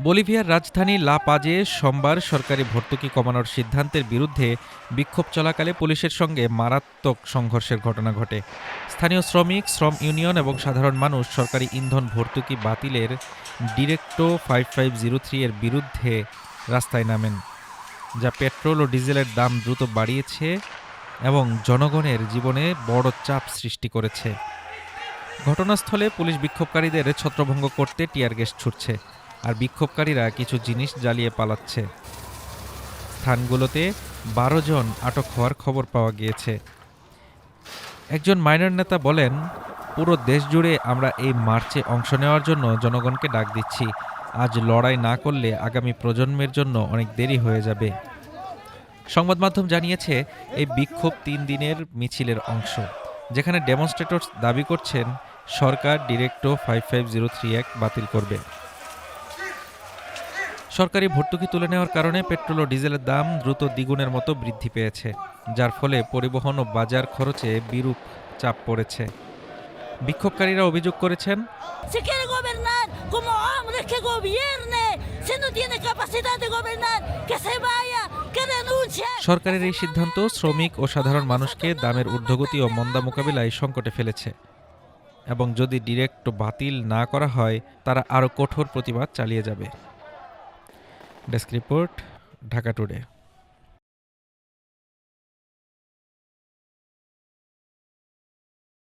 বলিভিয়ার রাজধানী লা পাজে সোমবার সরকারি ভর্তুকি কমানোর সিদ্ধান্তের বিরুদ্ধে বিক্ষোভ চলাকালে পুলিশের সঙ্গে মারাত্মক সংঘর্ষের ঘটনা ঘটে। স্থানীয় শ্রমিক, শ্রম ইউনিয়ন এবং সাধারণ মানুষ সরকারি ইন্ধন ভর্তুকি বাতিলের ডিরেক্টো 5503 এর বিরুদ্ধে রাস্তায় নামেন, যা পেট্রোল ও ডিজেলের দাম দ্রুত বাড়িয়েছে এবং জনগণের জীবনে বড় চাপ সৃষ্টি করেছে। ঘটনাস্থলে পুলিশ বিক্ষোভকারীদের ছত্রভঙ্গ করতে টিয়ার গ্যাস ছুড়ছে, আর বিক্ষোভকারীরা কিছু জিনিস জ্বালিয়ে পালাচ্ছে। স্থানগুলোতে 12 জন আটক হওয়ার খবর পাওয়া গিয়েছে। একজন মাইনর নেতা বলেন, পুরো দেশ জুড়ে আমরা এই মার্চে অংশ নেওয়ার জন্য জনগণকে ডাক দিচ্ছি। আজ লড়াই না করলে আগামী প্রজন্মের জন্য অনেক দেরি হয়ে যাবে। সংবাদ মাধ্যম জানিয়েছে এই বিক্ষোভ 3 দিনের মিছিলের অংশ, যেখানে ডেমনস্ট্রেটরস দাবি করছেন সরকার ডিরেক্টো 5503 অ্যাক্ট বাতিল করবে। সরকারি ভর্তুকি তুলে নেওয়ার কারণে পেট্রোল ও ডিজেলের দাম দ্রুত দ্বিগুণের মতো বৃদ্ধি পেয়েছে, যার ফলে পরিবহন ও বাজার খরচে বিরূপ চাপ পড়েছে। বিক্ষোভকারীরা অভিযোগ করেছেন, সরকারের এই সিদ্ধান্ত শ্রমিক ও সাধারণ মানুষকে দামের ঊর্ধ্বগতি ও মন্দা মোকাবিলায় সংকটে ফেলেছে, এবং যদি ডিরেক্ট বাতিল না করা হয় তারা আরও কঠোর প্রতিবাদ চালিয়ে যাবে। Desk report, Dhaka today.